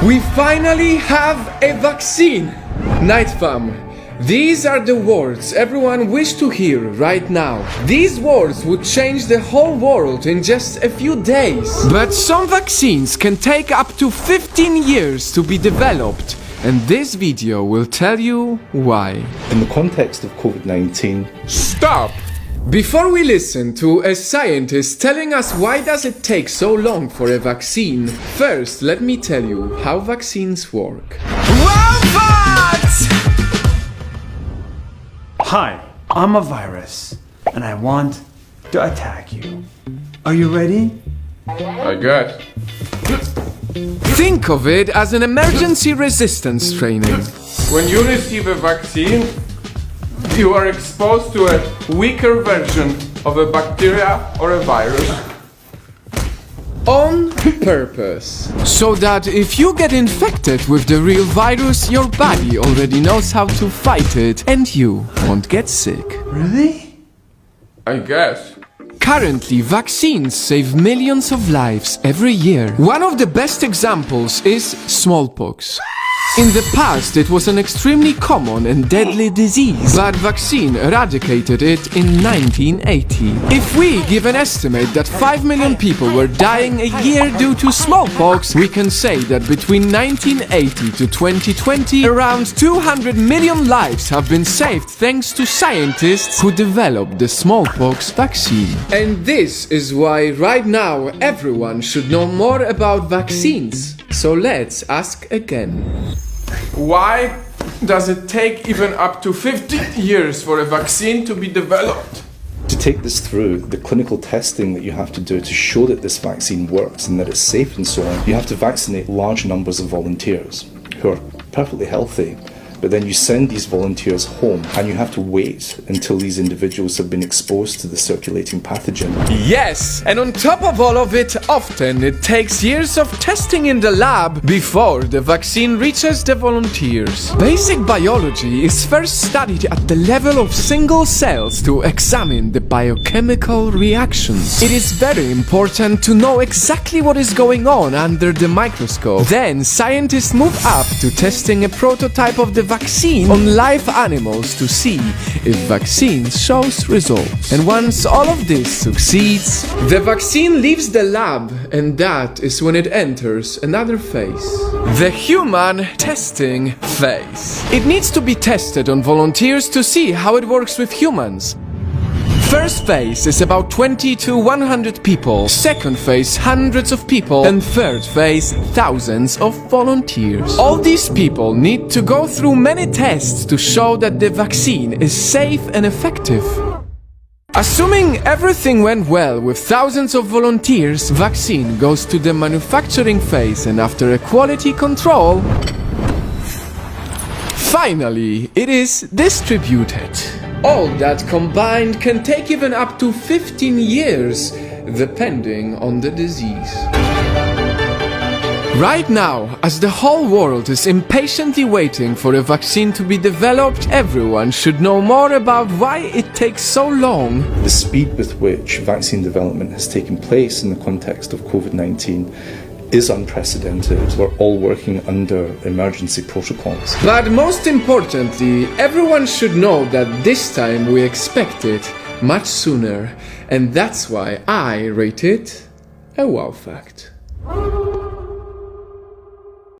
We finally have a vaccine! Nightfall, these are the words everyone wished to hear right now. These words would change the whole world in just a few days. But some vaccines can take up to 15 years to be developed, and this video will tell you why. In the context of COVID-19... Stop! Before we listen to a scientist telling us why does it take so long for a vaccine, first let me tell you how vaccines work. Robots! Hi, I'm a virus, and I want to attack you. Are you ready? I guess. Think of it as an emergency resistance training. When you receive a vaccine, you are exposed to a weaker version of a bacteria or a virus. On purpose. So that if you get infected with the real virus, your body already knows how to fight it and you won't get sick. Really? I guess. Currently, vaccines save millions of lives every year. One of the best examples is smallpox. In the past, it was an extremely common and deadly disease, but vaccine eradicated it in 1980. If we give an estimate that 5 million people were dying a year due to smallpox, we can say that between 1980 to 2020, around 200 million lives have been saved thanks to scientists who developed the smallpox vaccine. And this is why right now everyone should know more about vaccines. So let's ask again. Why does it take even up to 50 years for a vaccine to be developed? To take this through, the clinical testing that you have to do to show that this vaccine works and that it's safe and so on, you have to vaccinate large numbers of volunteers who are perfectly healthy. But then you send these volunteers home and you have to wait until these individuals have been exposed to the circulating pathogen. Yes, and on top of all of it, often it takes years of testing in the lab before the vaccine reaches the volunteers. Basic biology is first studied at the level of single cells to examine the biochemical reactions. It is very important to know exactly what is going on under the microscope. Then scientists move up to testing a prototype of the vaccine on live animals to see if vaccine shows results. And once all of this succeeds, the vaccine leaves the lab, and that is when it enters another phase. The human testing phase. It needs to be tested on volunteers to see how it works with humans. First phase is about 20 to 100 people, second phase hundreds of people, and third phase thousands of volunteers. All these people need to go through many tests to show that the vaccine is safe and effective. Assuming everything went well with thousands of volunteers, vaccine goes to the manufacturing phase, and after a quality control, finally it is distributed. All that combined can take even up to 15 years, depending on the disease. Right now, as the whole world is impatiently waiting for a vaccine to be developed, everyone should know more about why it takes so long. The speed with which vaccine development has taken place in the context of COVID-19 is unprecedented. We're all working under emergency protocols. But most importantly, everyone should know that this time we expect it much sooner, and that's why I rate it a wow fact.